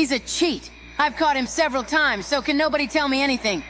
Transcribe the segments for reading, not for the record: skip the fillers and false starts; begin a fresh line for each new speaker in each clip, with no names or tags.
He's a cheat. I've caught him several times, so can nobody tell me anything?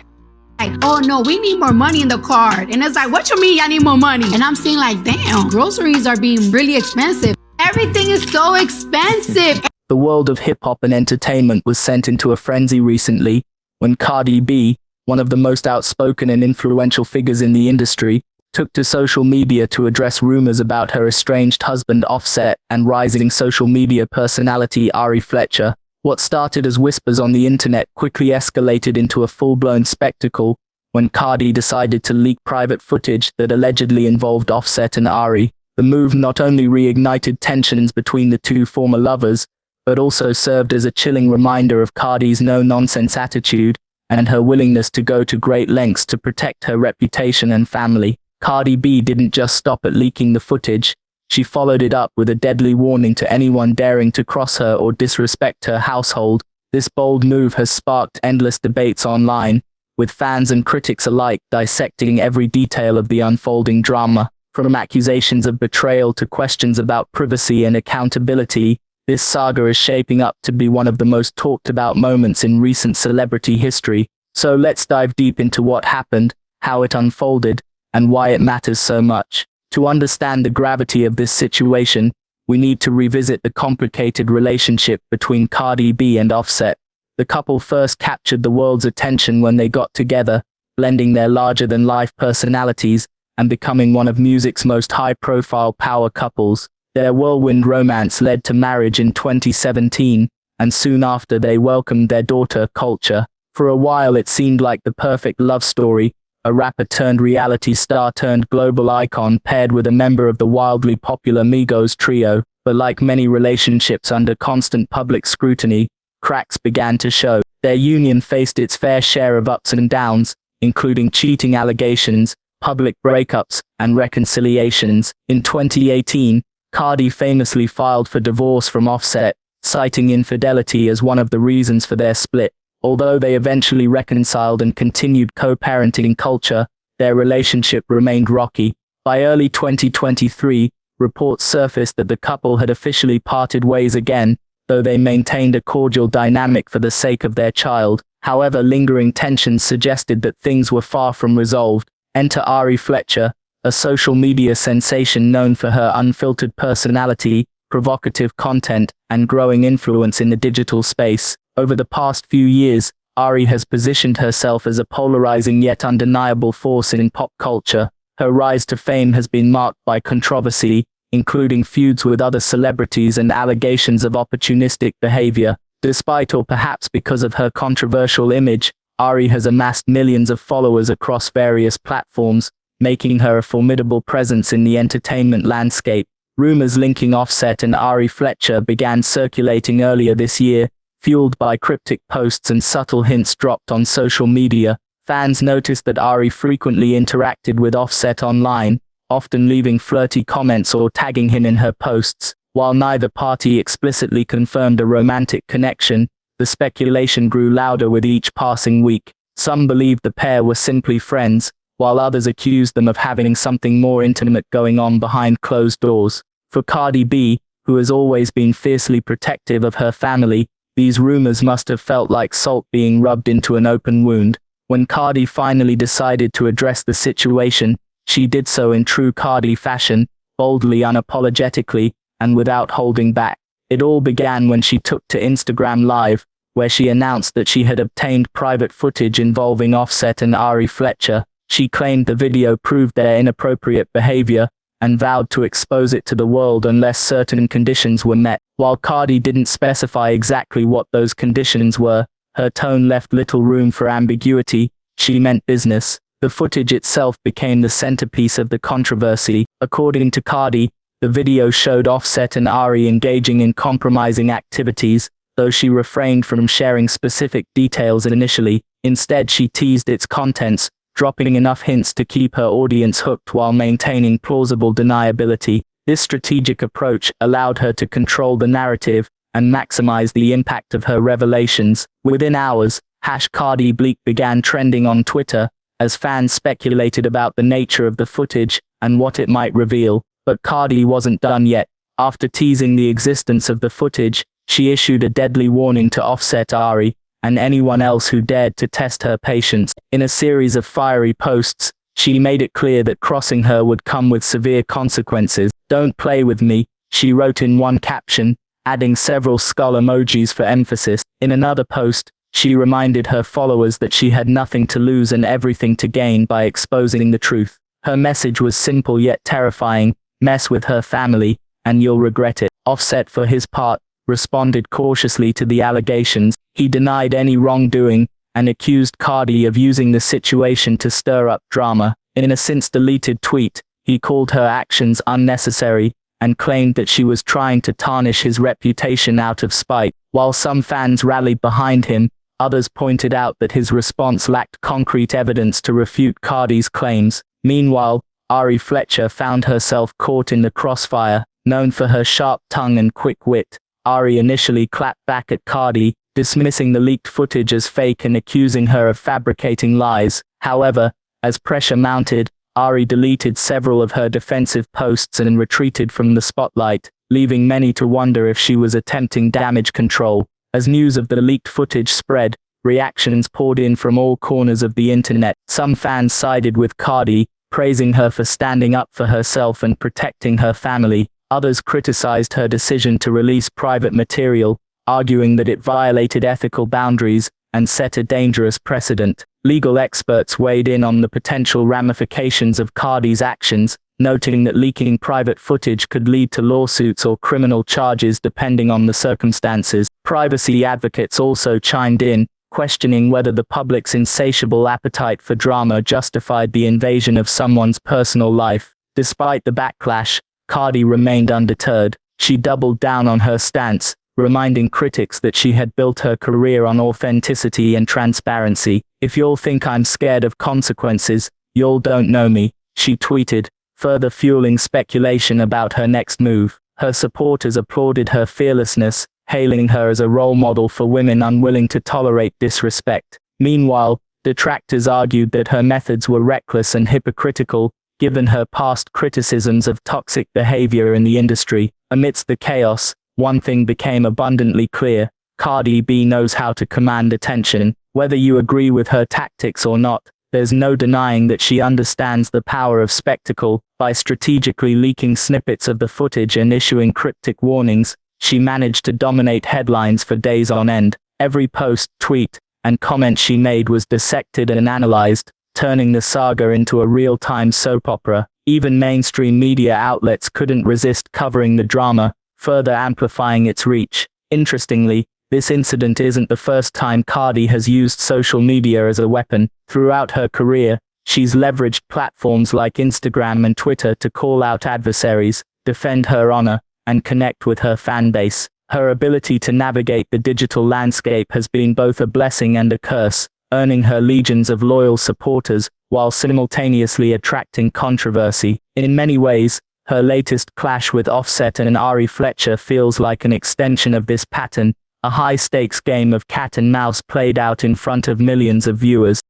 Like, oh no, we need more money in the card. And it's like, what you mean I need more money? And I'm saying like, damn, groceries are being really expensive. Everything is so expensive.
The world of hip-hop and entertainment was sent into a frenzy recently when Cardi B, one of the most outspoken and influential figures in the industry, took to social media to address rumors about her estranged husband Offset and rising social media personality Ari Fletcher. What started as whispers on the internet quickly escalated into a full-blown spectacle when Cardi decided to leak private footage that allegedly involved Offset and Ari. The move not only reignited tensions between the two former lovers, but also served as a chilling reminder of Cardi's no-nonsense attitude and her willingness to go to great lengths to protect her reputation and family. Cardi B didn't just stop at leaking the footage. She followed it up with a deadly warning to anyone daring to cross her or disrespect her household. This bold move has sparked endless debates online, with fans and critics alike dissecting every detail of the unfolding drama. From accusations of betrayal to questions about privacy and accountability, this saga is shaping up to be one of the most talked about moments in recent celebrity history. So let's dive deep into what happened, how it unfolded, and why it matters so much. To understand the gravity of this situation, we need to revisit the complicated relationship between Cardi B and Offset. The couple first captured the world's attention when they got together, blending their larger-than-life personalities and becoming one of music's most high-profile power couples. Their whirlwind romance led to marriage in 2017, and soon after they welcomed their daughter, Culture. For a while it seemed like the perfect love story, a rapper-turned-reality star-turned-global icon paired with a member of the wildly popular Migos trio. But like many relationships under constant public scrutiny, cracks began to show. Their union faced its fair share of ups and downs, including cheating allegations, public breakups, and reconciliations. In 2018, Cardi famously filed for divorce from Offset, citing infidelity as one of the reasons for their split. Although they eventually reconciled and continued co-parenting Culture, their relationship remained rocky. By early 2023, reports surfaced that the couple had officially parted ways again, though they maintained a cordial dynamic for the sake of their child. However, lingering tensions suggested that things were far from resolved. Enter Ari Fletcher, a social media sensation known for her unfiltered personality, provocative content, and growing influence in the digital space. Over the past few years, Ari has positioned herself as a polarizing yet undeniable force in pop culture. Her rise to fame has been marked by controversy, including feuds with other celebrities and allegations of opportunistic behavior. Despite or perhaps because of her controversial image, Ari has amassed millions of followers across various platforms, making her a formidable presence in the entertainment landscape. Rumors linking Offset and Ari Fletcher began circulating earlier this year, fueled by cryptic posts and subtle hints dropped on social media. Fans noticed that Ari frequently interacted with Offset online, often leaving flirty comments or tagging him in her posts. While neither party explicitly confirmed a romantic connection, the speculation grew louder with each passing week. Some believed the pair were simply friends, while others accused them of having something more intimate going on behind closed doors. For Cardi B, who has always been fiercely protective of her family, these rumors must have felt like salt being rubbed into an open wound. When Cardi finally decided to address the situation, she did so in true Cardi fashion, boldly, unapologetically, and without holding back. It all began when she took to Instagram Live, where she announced that she had obtained private footage involving Offset and Ari Fletcher. She claimed the video proved their inappropriate behavior, and vowed to expose it to the world unless certain conditions were met. While Cardi didn't specify exactly what those conditions were, her tone left little room for ambiguity. She meant business. The footage itself became the centerpiece of the controversy. According to Cardi, the video showed Offset and Ari engaging in compromising activities, though she refrained from sharing specific details initially. Instead, she teased its contents, dropping enough hints to keep her audience hooked while maintaining plausible deniability. This strategic approach allowed her to control the narrative and maximize the impact of her revelations. Within hours, #CardiBleak began trending on Twitter, as fans speculated about the nature of the footage and what it might reveal. But Cardi wasn't done yet. After teasing the existence of the footage, She issued a deadly warning to Offset, Ari, and anyone else who dared to test her patience. In a series of fiery posts, she made it clear that crossing her would come with severe consequences. "Don't play with me," she wrote in one caption, adding several skull emojis for emphasis. In another post, she reminded her followers that she had nothing to lose and everything to gain by exposing the truth. Her message was simple yet terrifying: mess with her family, and you'll regret it. Offset, for his part, responded cautiously to the allegations. He denied any wrongdoing and accused Cardi of using the situation to stir up drama. In a since-deleted tweet, he called her actions unnecessary and claimed that she was trying to tarnish his reputation out of spite. While some fans rallied behind him, others pointed out that his response lacked concrete evidence to refute Cardi's claims. Meanwhile, Ari Fletcher found herself caught in the crossfire. Known for her sharp tongue and quick wit, Ari initially clapped back at Cardi, dismissing the leaked footage as fake and accusing her of fabricating lies. However, as pressure mounted, Ari deleted several of her defensive posts and retreated from the spotlight, leaving many to wonder if she was attempting damage control. As news of the leaked footage spread, reactions poured in from all corners of the internet. Some fans sided with Cardi, praising her for standing up for herself and protecting her family. Others criticized her decision to release private material, arguing that it violated ethical boundaries and set a dangerous precedent. Legal experts weighed in on the potential ramifications of Cardi's actions, noting that leaking private footage could lead to lawsuits or criminal charges depending on the circumstances. Privacy advocates also chimed in, questioning whether the public's insatiable appetite for drama justified the invasion of someone's personal life. Despite the backlash, Cardi remained undeterred. She doubled down on her stance, reminding critics that she had built her career on authenticity and transparency. "If y'all think I'm scared of consequences, y'all don't know me," she tweeted, further fueling speculation about her next move. Her supporters applauded her fearlessness, hailing her as a role model for women unwilling to tolerate disrespect. Meanwhile, detractors argued that her methods were reckless and hypocritical, given her past criticisms of toxic behavior in the industry. Amidst the chaos, one thing became abundantly clear: Cardi B knows how to command attention. Whether you agree with her tactics or not, there's no denying that she understands the power of spectacle. By strategically leaking snippets of the footage and issuing cryptic warnings, she managed to dominate headlines for days on end. Every post, tweet, and comment she made was dissected and analyzed, turning the saga into a real-time soap opera. Even mainstream media outlets couldn't resist covering the drama, further amplifying its reach. Interestingly, this incident isn't the first time Cardi has used social media as a weapon. Throughout her career, she's leveraged platforms like Instagram and Twitter to call out adversaries, defend her honor, and connect with her fan base. Her ability to navigate the digital landscape has been both a blessing and a curse, earning her legions of loyal supporters while simultaneously attracting controversy. In many ways, her latest clash with Offset and Ari Fletcher feels like an extension of this pattern, a high-stakes game of cat and mouse played out in front of millions of viewers.